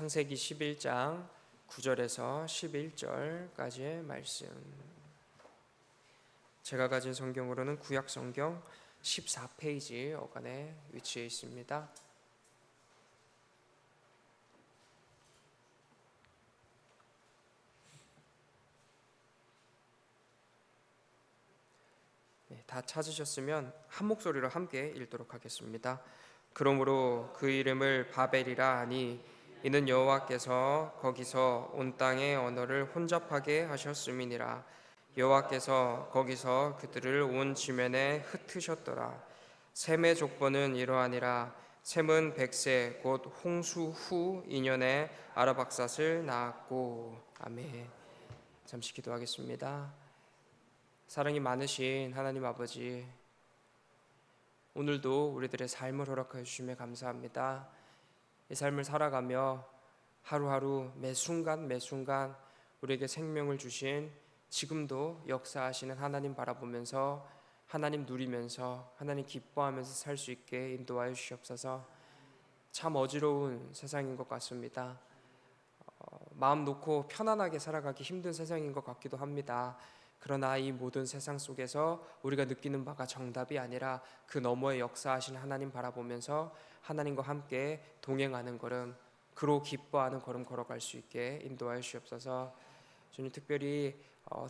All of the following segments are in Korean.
창세기 11장 9절에서 11절까지의 말씀. 제가 가진 성경으로는 구약 성경 14페이지 어간에 위치해 있습니다. 다 찾으셨으면 한 목소리로 함께 읽도록 하겠습니다. 그러므로 그 이름을 바벨이라 하니 이는 여호와께서 거기서 온 땅의 언어를 혼잡하게 하셨음이니라. 여호와께서 거기서 그들을 온 지면에 흩으셨더라. 셈의 족보는 이러하니라. 셈은 100세 곧 홍수 후 2년에 아라박삿을 낳았고. 아멘. 잠시 기도하겠습니다. 사랑이 많으신 하나님 아버지, 오늘도 우리들의 삶을 허락하여 주시며 감사합니다. 이 삶을 살아가며 하루하루 매 순간 우리에게 생명을 주신 지금도 역사하시는 하나님 바라보면서 하나님 누리면서 하나님 기뻐하면서 살 수 있게 인도하여 주시옵소서. 참 어지러운 세상인 것 같습니다. 마음 놓고 편안하게 살아가기 힘든 세상인 것 같기도 합니다. 그러나 이 모든 세상 속에서 우리가 느끼는 바가 정답이 아니라 그 너머에 역사하신 하나님 바라보면서 하나님과 함께 동행하는 걸음, 그로 기뻐하는 걸음 걸어갈 수 있게 인도하여 주옵소서. 주님, 특별히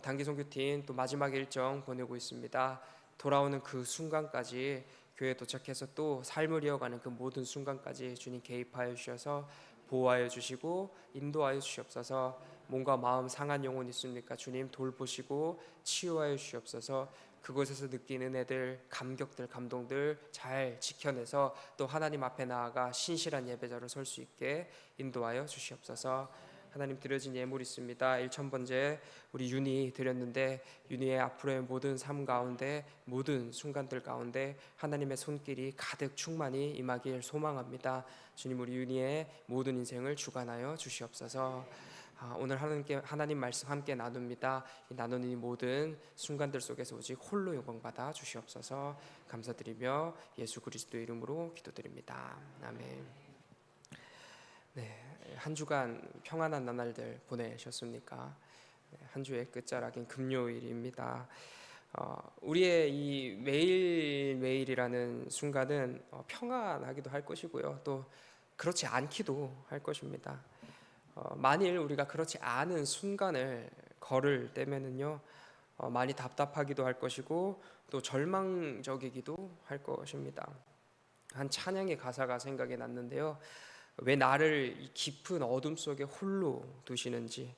단기 선교팀 또 마지막 일정 보내고 있습니다. 돌아오는 그 순간까지 교회에 도착해서 또 삶을 이어가는 그 모든 순간까지 주님 개입하여 주셔서 보호하여 주시고 인도하여 주시옵소서. 몸과 마음 상한 영혼 있습니까? 주님 돌보시고 치유하여 주시옵소서. 그곳에서 느낀 은혜들, 감격들, 감동들 잘 지켜내서 또 하나님 앞에 나아가 신실한 예배자로 설 수 있게 인도하여 주시옵소서. 하나님, 드려진 예물 있습니다. 1000번째 우리 윤희 드렸는데 윤희의 앞으로의 모든 삶 가운데 모든 순간들 가운데 하나님의 손길이 가득 충만히 임하길 소망합니다. 주님, 우리 윤희의 모든 인생을 주관하여 주시옵소서. 오늘 하나님 말씀 함께 나눕니다. 이 나누는 이 모든 순간들 속에서 오직 홀로 영광받아 주시옵소서. 감사드리며 예수 그리스도 이름으로 기도드립니다. 아멘. 한 주간 평안한 나날들 보내셨습니까? 한 주의 끝자락인 금요일입니다. 우리의 이 매일매일이라는 순간은 평안하기도 할 것이고요, 또 그렇지 않기도 할 것입니다. 만일 우리가 그렇지 않은 순간을 걸을 때면은요, 많이 답답하기도 할 것이고 또 절망적이기도 할 것입니다. 한 찬양의 가사가 생각이 났는데요. 왜 나를 이 깊은 어둠 속에 홀로 두시는지,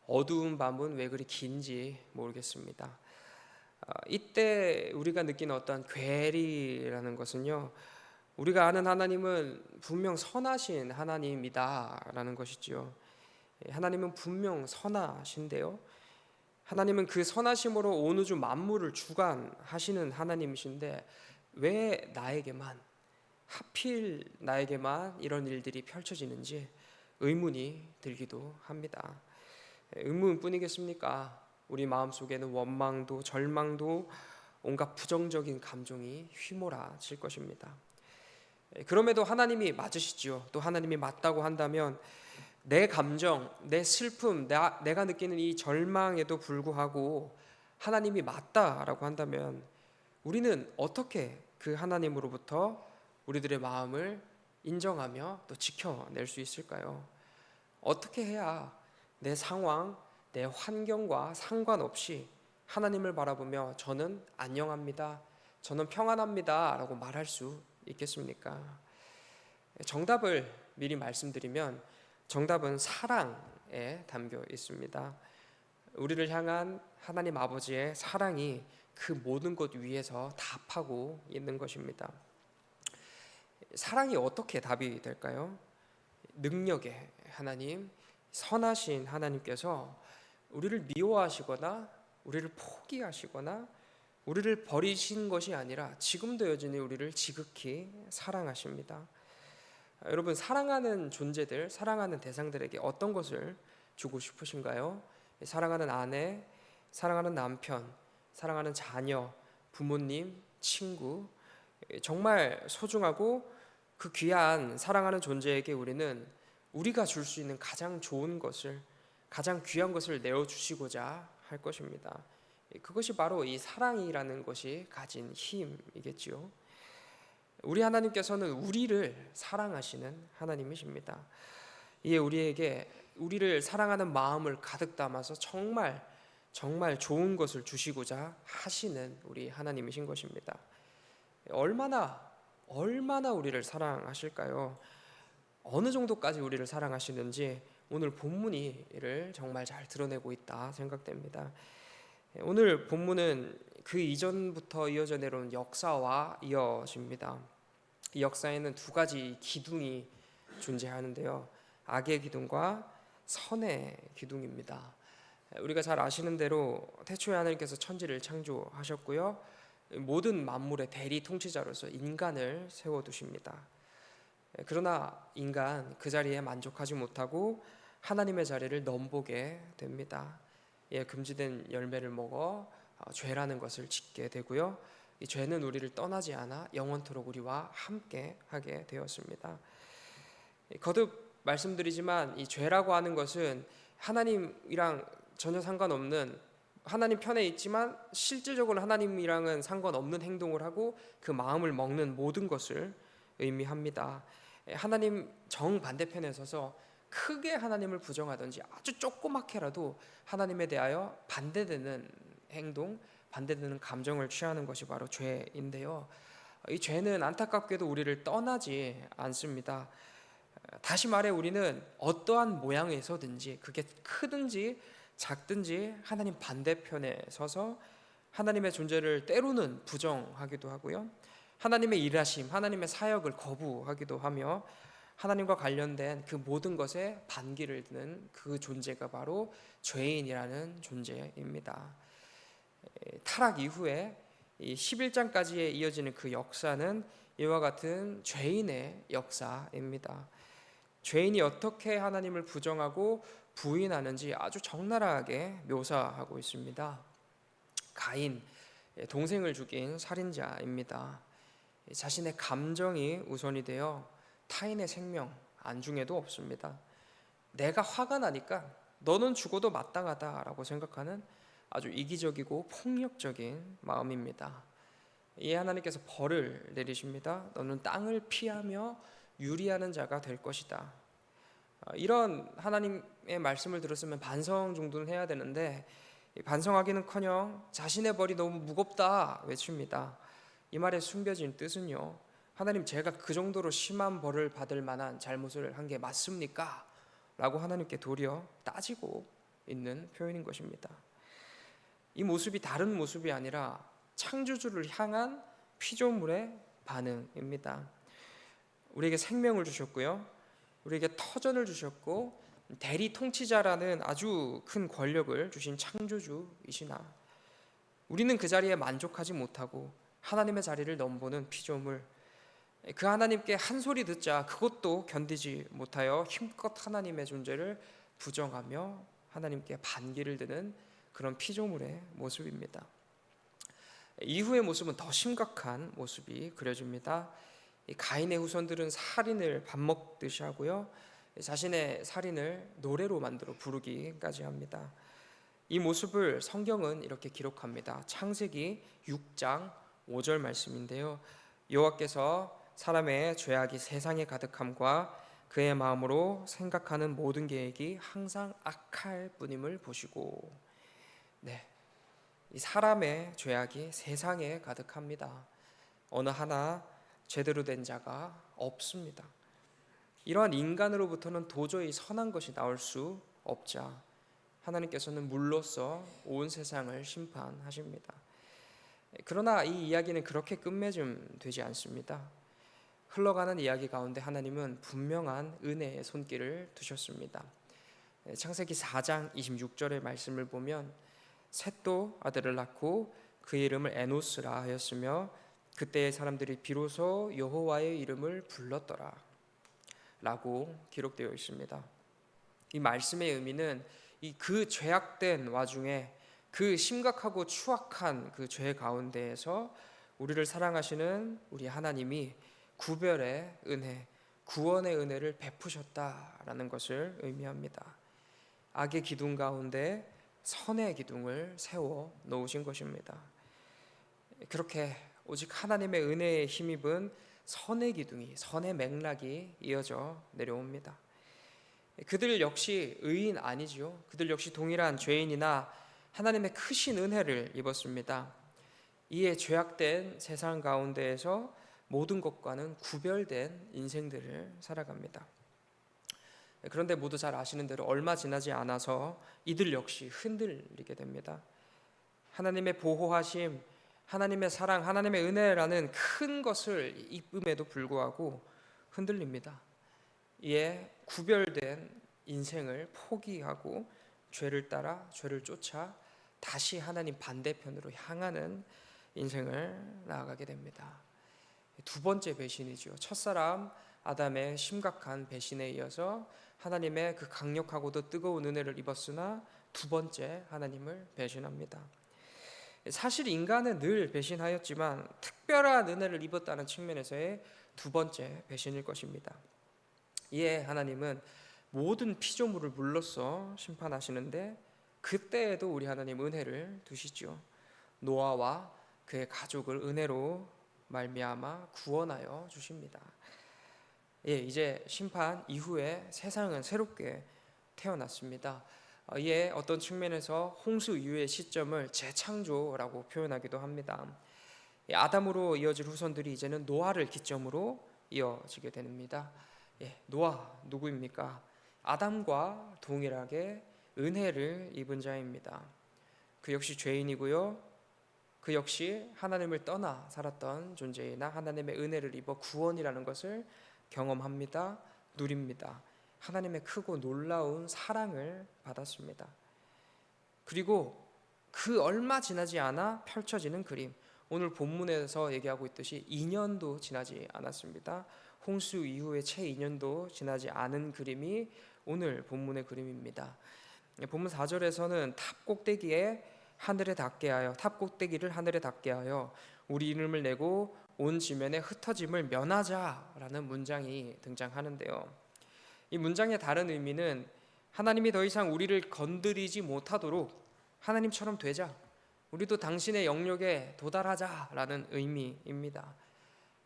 어두운 밤은 왜 그리 긴지 모르겠습니다. 이때 우리가 느끼는 어떤 괴리라는 것은요, 우리가 아는 하나님은 분명 선하신 하나님이다라는 것이지요. 하나님은 분명 선하신데요, 하나님은 그 선하심으로 온 우주 만물을 주관하시는 하나님이신데 왜 나에게만, 하필 나에게만 이런 일들이 펼쳐지는지 의문이 들기도 합니다. 의문뿐이겠습니까? 우리 마음속에는 원망도 절망도 온갖 부정적인 감정이 휘몰아칠 것입니다. 그럼에도 하나님이 맞으시지요. 또 하나님이 맞다고 한다면 내 감정, 내 슬픔, 내가 느끼는 이 절망에도 불구하고 하나님이 맞다라고 한다면 우리는 어떻게 그 하나님으로부터 우리들의 마음을 인정하며 또 지켜낼 수 있을까요? 어떻게 해야 내 상황, 내 환경과 상관없이 하나님을 바라보며 저는 안녕합니다, 저는 평안합니다 라고 말할 수 있겠습니까? 정답을 미리 말씀드리면 정답은 사랑에 담겨 있습니다. 우리를 향한 하나님 아버지의 사랑이 그 모든 것 위에서 답하고 있는 것입니다. 사랑이 어떻게 답이 될까요? 능력의 하나님, 선하신 하나님께서 우리를 미워하시거나 우리를 포기하시거나 우리를 버리신 것이 아니라 지금도 여전히 우리를 지극히 사랑하십니다. 여러분, 사랑하는 존재들, 사랑하는 대상들에게 어떤 것을 주고 싶으신가요? 사랑하는 아내, 사랑하는 남편, 사랑하는 자녀, 부모님, 친구, 정말 소중하고 그 귀한 사랑하는 존재에게 우리는 우리가 줄 수 있는 가장 좋은 것을, 가장 귀한 것을 내어주시고자 할 것입니다. 그것이 바로 이 사랑이라는 것이 가진 힘이겠지요. 우리 하나님께서는 우리를 사랑하시는 하나님이십니다. 이에 우리에게 우리를 사랑하는 마음을 가득 담아서 정말 좋은 것을 주시고자 하시는 우리 하나님이신 것입니다. 얼마나 우리를 사랑하실까요? 어느 정도까지 우리를 사랑하시는지 오늘 본문이 이를 정말 잘 드러내고 있다 생각됩니다. 오늘 본문은 그 이전부터 이어져 내려온 역사와 이어집니다. 이 역사에는 두 가지 기둥이 존재하는데요. 악의 기둥과 선의 기둥입니다. 우리가 잘 아시는 대로 태초에 하나님께서 천지를 창조하셨고요. 모든 만물의 대리 통치자로서 인간을 세워두십니다. 그러나 인간 그 자리에 만족하지 못하고 하나님의 자리를 넘보게 됩니다. 금지된 열매를 먹어 죄라는 것을 짓게 되고요. 이 죄는 우리를 떠나지 않아 영원토록 우리와 함께 하게 되었습니다. 거듭 말씀드리지만 이 죄라고 하는 것은 하나님이랑 전혀 상관없는, 하나님 편에 있지만 실질적으로 하나님이랑은 상관없는 행동을 하고 그 마음을 먹는 모든 것을 의미합니다. 하나님 정반대편에 서서 크게 하나님을 부정하든지 아주 조그맣게라도 하나님에 대하여 반대되는 행동, 반대되는 감정을 취하는 것이 바로 죄인데요. 이 죄는 안타깝게도 우리를 떠나지 않습니다. 다시 말해 우리는 어떠한 모양에서든지 그게 크든지 작든지 하나님 반대편에 서서 하나님의 존재를 때로는 부정하기도 하고요. 하나님의 일하심, 하나님의 사역을 거부하기도 하며 하나님과 관련된 그 모든 것에 반기를 드는 그 존재가 바로 죄인이라는 존재입니다. 타락 이후에 이 11장까지에 이어지는 그 역사는 이와 같은 죄인의 역사입니다. 죄인이 어떻게 하나님을 부정하고 부인하는지 아주 적나라하게 묘사하고 있습니다. 가인, 동생을 죽인 살인자입니다. 자신의 감정이 우선이 되어 타인의 생명 안중에도 없습니다. 내가 화가 나니까 너는 죽어도 마땅하다라고 생각하는 아주 이기적이고 폭력적인 마음입니다. 이에 하나님께서 벌을 내리십니다. 너는 땅을 피하며 유리하는 자가 될 것이다. 이런 하나님의 말씀을 들었으면 반성 정도는 해야 되는데 반성하기는커녕 자신의 벌이 너무 무겁다 외칩니다. 이 말에 숨겨진 뜻은요, 하나님 제가 그 정도로 심한 벌을 받을 만한 잘못을 한 게 맞습니까? 라고 하나님께 도리어 따지고 있는 표현인 것입니다. 이 모습이 다른 모습이 아니라 창조주를 향한 피조물의 반응입니다. 우리에게 생명을 주셨고요, 우리에게 터전을 주셨고 대리 통치자라는 아주 큰 권력을 주신 창조주이시나 우리는 그 자리에 만족하지 못하고 하나님의 자리를 넘보는 피조물, 그 하나님께 한 소리 듣자 그것도 견디지 못하여 힘껏 하나님의 존재를 부정하며 하나님께 반기를 드는 그런 피조물의 모습입니다. 이후의 모습은 더 심각한 모습이 그려집니다. 가인의 후손들은 살인을 밥 먹듯이 하고요, 자신의 살인을 노래로 만들어 부르기까지 합니다. 이 모습을 성경은 이렇게 기록합니다. 창세기 6장 5절 말씀인데요. 여호와께서 사람의 죄악이 세상에 가득함과 그의 마음으로 생각하는 모든 계획이 항상 악할 뿐임을 보시고, 이 사람의 죄악이 세상에 가득합니다. 어느 하나 제대로 된 자가 없습니다. 이러한 인간으로부터는 도저히 선한 것이 나올 수 없자 하나님께서는 물로써 온 세상을 심판하십니다. 그러나 이 이야기는 그렇게 끝맺음 되지 않습니다. 흘러가는 이야기 가운데 하나님은 분명한 은혜의 손길을 두셨습니다. 창세기 4장 26절의 말씀을 보면 셋도 아들을 낳고 그의 이름을 에노스라 하였으며 그때의 사람들이 비로소 여호와의 이름을 불렀더라 라고 기록되어 있습니다. 이 말씀의 의미는 그 죄악된 와중에 그 심각하고 추악한 그 죄 가운데에서 우리를 사랑하시는 우리 하나님이 구별의 은혜, 구원의 은혜를 베푸셨다라는 것을 의미합니다. 악의 기둥 가운데 선의 기둥을 세워 놓으신 것입니다. 그렇게 오직 하나님의 은혜에 힘입은 선의 기둥이, 선의 맥락이 이어져 내려옵니다. 그들 역시 의인 아니지요. 그들 역시 동일한 죄인이나 하나님의 크신 은혜를 입었습니다. 이에 죄악된 세상 가운데에서 모든 것과는 구별된 인생들을 살아갑니다. 그런데 모두 잘 아시는 대로 얼마 지나지 않아서 이들 역시 흔들리게 됩니다. 하나님의 보호하심, 하나님의 사랑, 하나님의 은혜라는 큰 것을 입음에도 불구하고 흔들립니다. 이에 구별된 인생을 포기하고 죄를 따라 죄를 쫓아 다시 하나님 반대편으로 향하는 인생을 나아가게 됩니다. 두 번째 배신이죠. 첫사람 아담의 심각한 배신에 이어서 하나님의 그 강력하고도 뜨거운 은혜를 입었으나 두 번째 하나님을 배신합니다. 사실 인간은 늘 배신하였지만 특별한 은혜를 입었다는 측면에서의 두 번째 배신일 것입니다. 이에 하나님은 모든 피조물을 물로써 심판하시는데 그때에도 우리 하나님 은혜를 두시죠. 노아와 그의 가족을 은혜로 말미암아 구원하여 주십니다. 이제 심판 이후에 세상은 새롭게 태어났습니다. 이에 어떤 측면에서 홍수 이후의 시점을 재창조라고 표현하기도 합니다. 아담으로 이어질 후손들이 이제는 노아를 기점으로 이어지게 됩니다. 노아 누구입니까? 아담과 동일하게 은혜를 입은 자입니다. 그 역시 죄인이고요. 그 역시 하나님을 떠나 살았던 존재이나 하나님의 은혜를 입어 구원이라는 것을 경험합니다. 누립니다. 하나님의 크고 놀라운 사랑을 받았습니다. 그리고 그 얼마 지나지 않아 펼쳐지는 그림, 오늘 본문에서 얘기하고 있듯이 2년도 지나지 않았습니다. 홍수 이후에 채 2년도 지나지 않은 그림이 오늘 본문의 그림입니다. 본문 4절에서는 탑 꼭대기를 하늘에 닿게 하여 우리 이름을 내고 온 지면에 흩어짐을 면하자라는 문장이 등장하는데요. 이 문장의 다른 의미는 하나님이 더 이상 우리를 건드리지 못하도록 하나님처럼 되자, 우리도 당신의 영역에 도달하자라는 의미입니다.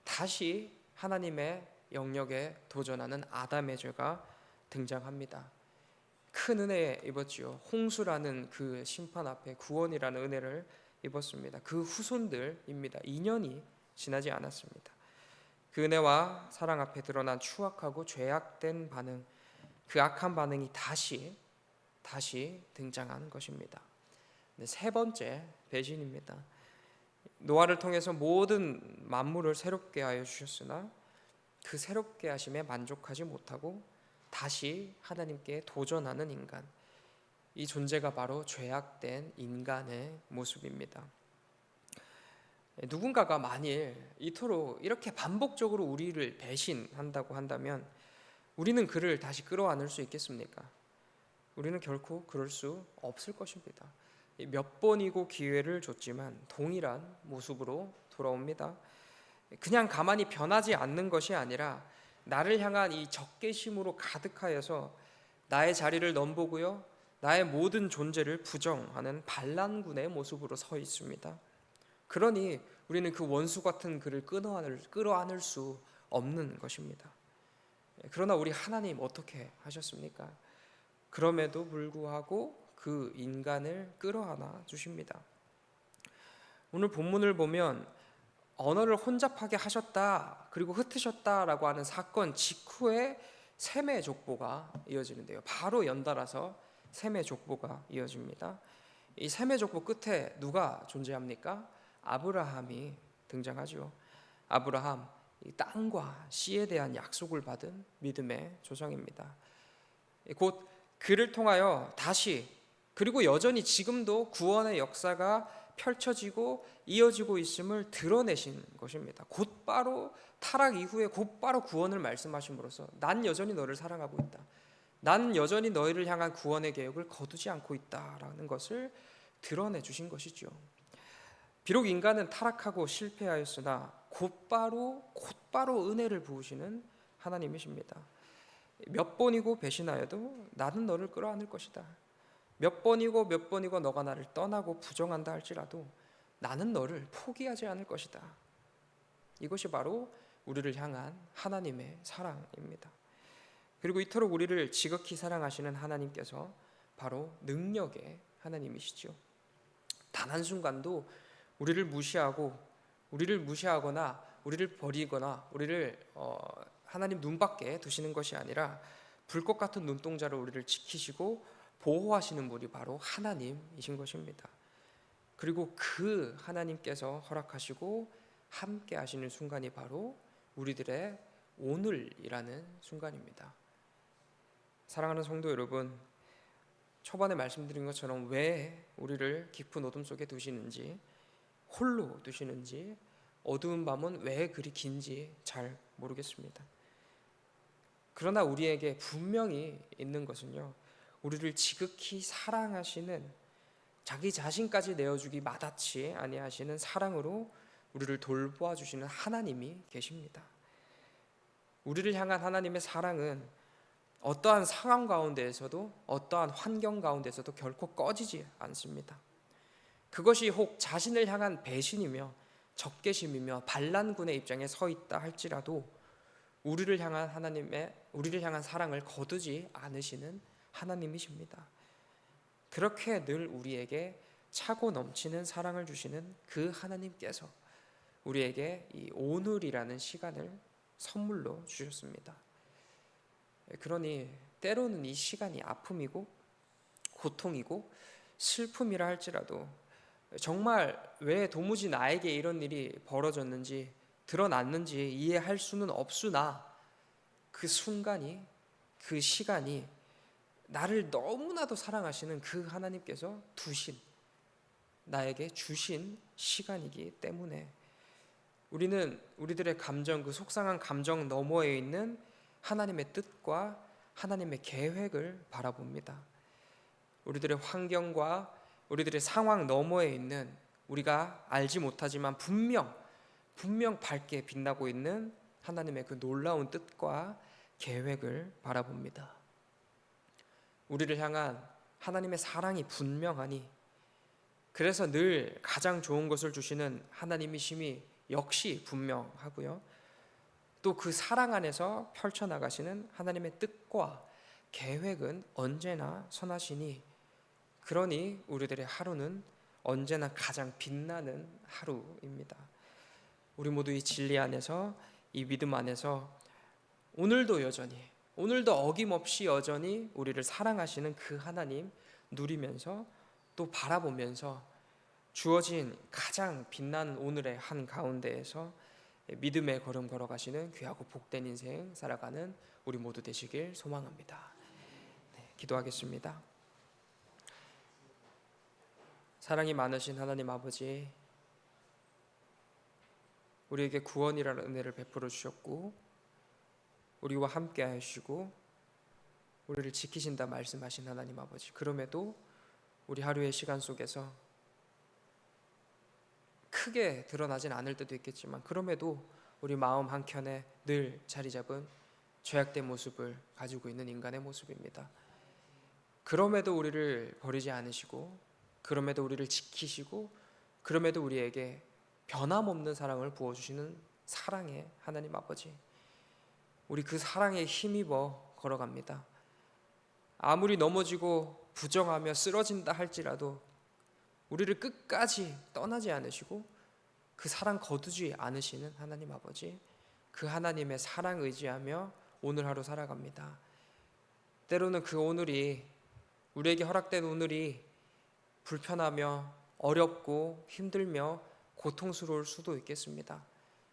다시 하나님의 영역에 도전하는 아담의 죄가 등장합니다. 큰 은혜 입었지요. 홍수라는 그 심판 앞에 구원이라는 은혜를 입었습니다. 그 후손들입니다. 2년이 지나지 않았습니다. 그 은혜와 사랑 앞에 드러난 추악하고 죄악된 반응, 그 악한 반응이 다시 등장한 것입니다. 세 번째 배신입니다. 노아를 통해서 모든 만물을 새롭게 하여 주셨으나 그 새롭게 하심에 만족하지 못하고 다시 하나님께 도전하는 인간, 이 존재가 바로 죄악된 인간의 모습입니다. 누군가가 만일 이토록 이렇게 반복적으로 우리를 배신한다고 한다면 우리는 그를 다시 끌어안을 수 있겠습니까? 우리는 결코 그럴 수 없을 것입니다. 몇 번이고 기회를 줬지만 동일한 모습으로 돌아옵니다. 그냥 가만히 변하지 않는 것이 아니라 나를 향한 이 적개심으로 가득하여서 나의 자리를 넘보고요, 나의 모든 존재를 부정하는 반란군의 모습으로 서 있습니다. 그러니 우리는 그 원수 같은 그를 끌어안을 수 없는 것입니다. 그러나 우리 하나님 어떻게 하셨습니까? 그럼에도 불구하고 그 인간을 끌어안아 주십니다. 오늘 본문을 보면 언어를 혼잡하게 하셨다, 그리고 흩으셨다라고 하는 사건 직후에 셈의 족보가 이어지는데요. 바로 연달아서 셈의 족보가 이어집니다. 이 셈의 족보 끝에 누가 존재합니까? 아브라함이 등장하죠. 아브라함, 이 땅과 씨에 대한 약속을 받은 믿음의 조상입니다. 곧 그를 통하여 다시, 그리고 여전히 지금도 구원의 역사가 펼쳐지고 이어지고 있음을 드러내신 것입니다. 곧바로 타락 이후에 곧바로 구원을 말씀하심으로써 난 여전히 너를 사랑하고 있다, 난 여전히 너희를 향한 구원의 계획을 거두지 않고 있다라는 것을 드러내 주신 것이죠. 비록 인간은 타락하고 실패하였으나 곧바로 은혜를 부으시는 하나님이십니다. 몇 번이고 배신하여도 나는 너를 끌어안을 것이다. 몇 번이고 몇 번이고 너가 나를 떠나고 부정한다 할지라도 나는 너를 포기하지 않을 것이다. 이것이 바로 우리를 향한 하나님의 사랑입니다. 그리고 이토록 우리를 지극히 사랑하시는 하나님께서 바로 능력의 하나님이시죠. 단 한순간도 우리를 무시하거나 우리를 버리거나 우리를 하나님 눈밖에 두시는 것이 아니라 불꽃 같은 눈동자로 우리를 지키시고 보호하시는 분이 바로 하나님이신 것입니다. 그리고 그 하나님께서 허락하시고 함께 하시는 순간이 바로 우리들의 오늘이라는 순간입니다. 사랑하는 성도 여러분, 초반에 말씀드린 것처럼 왜 우리를 깊은 어둠 속에 두시는지, 홀로 두시는지, 어두운 밤은 왜 그리 긴지 잘 모르겠습니다. 그러나 우리에게 분명히 있는 것은요, 우리를 지극히 사랑하시는, 자기 자신까지 내어주기 마다치 아니하시는 사랑으로 우리를 돌보아 주시는 하나님이 계십니다. 우리를 향한 하나님의 사랑은 어떠한 상황 가운데에서도 어떠한 환경 가운데서도 결코 꺼지지 않습니다. 그것이 혹 자신을 향한 배신이며 적개심이며 반란군의 입장에 서 있다 할지라도 우리를 향한 사랑을 거두지 않으시는 하나님이십니다. 그렇게 늘 우리에게 차고 넘치는 사랑을 주시는 그 하나님께서 우리에게 이 오늘이라는 시간을 선물로 주셨습니다. 그러니 때로는 이 시간이 아픔이고 고통이고 슬픔이라 할지라도 정말 왜 도무지 나에게 이런 일이 벌어졌는지 드러났는지 이해할 수는 없으나 그 순간이, 그 시간이 나를 너무나도 사랑하시는 그 하나님께서 나에게 주신 시간이기 때문에 우리는 우리들의 감정, 그 속상한 감정 너머에 있는 하나님의 뜻과 하나님의 계획을 바라봅니다. 우리들의 환경과 우리들의 상황 너머에 있는 우리가 알지 못하지만 분명 밝게 빛나고 있는 하나님의 그 놀라운 뜻과 계획을 바라봅니다. 우리를 향한 하나님의 사랑이 분명하니, 그래서 늘 가장 좋은 것을 주시는 하나님이심이 역시 분명하고요. 또 그 사랑 안에서 펼쳐나가시는 하나님의 뜻과 계획은 언제나 선하시니, 그러니 우리들의 하루는 언제나 가장 빛나는 하루입니다. 우리 모두 이 진리 안에서, 이 믿음 안에서 오늘도 어김없이 여전히 우리를 사랑하시는 그 하나님 누리면서 또 바라보면서 주어진 가장 빛나는 오늘의 한 가운데에서 믿음의 걸음 걸어가시는 귀하고 복된 인생 살아가는 우리 모두 되시길 소망합니다. 기도하겠습니다. 사랑이 많으신 하나님 아버지, 우리에게 구원이라는 은혜를 베풀어 주셨고 우리와 함께 하시고 우리를 지키신다 말씀하신 하나님 아버지, 그럼에도 우리 하루의 시간 속에서 크게 드러나진 않을 때도 있겠지만 그럼에도 우리 마음 한켠에 늘 자리 잡은 죄악된 모습을 가지고 있는 인간의 모습입니다. 그럼에도 우리를 버리지 않으시고, 그럼에도 우리를 지키시고, 그럼에도 우리에게 변함없는 사랑을 부어주시는 사랑의 하나님 아버지, 우리 그 사랑에 힘입어 걸어갑니다. 아무리 넘어지고 부정하며 쓰러진다 할지라도 우리를 끝까지 떠나지 않으시고 그 사랑 거두지 않으시는 하나님 아버지, 그 하나님의 사랑 의지하며 오늘 하루 살아갑니다. 때로는 그 오늘이, 우리에게 허락된 오늘이 불편하며 어렵고 힘들며 고통스러울 수도 있겠습니다.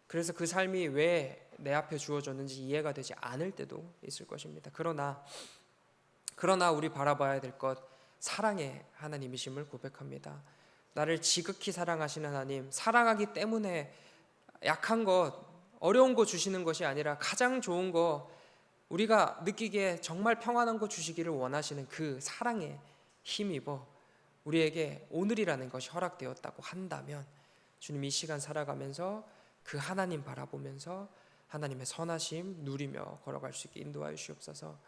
그래서 그 삶이 왜 내 앞에 주어졌는지 이해가 되지 않을 때도 있을 것입니다. 그러나 우리 바라봐야 될 것, 사랑의 하나님이심을 고백합니다. 나를 지극히 사랑하시는 하나님, 사랑하기 때문에 약한 것, 어려운 거 주시는 것이 아니라 가장 좋은 거, 우리가 느끼기에 정말 평안한 거 주시기를 원하시는 그 사랑에 힘입어 우리에게 오늘이라는 것이 허락되었다고 한다면 주님, 이 시간 살아가면서 그 하나님 바라보면서 하나님의 선하심 누리며 걸어갈 수 있게 인도하여 주시옵소서.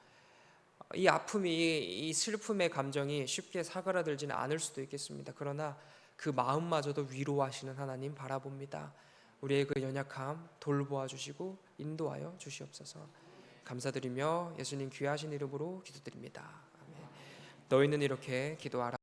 이 아픔이, 이 슬픔의 감정이 쉽게 사그라들지는 않을 수도 있겠습니다. 그러나 그 마음마저도 위로하시는 하나님 바라봅니다. 우리의 그 연약함 돌보아 주시고 인도하여 주시옵소서. 감사드리며 예수님 귀하신 이름으로 기도드립니다. 아멘. 너희는 이렇게 기도하라.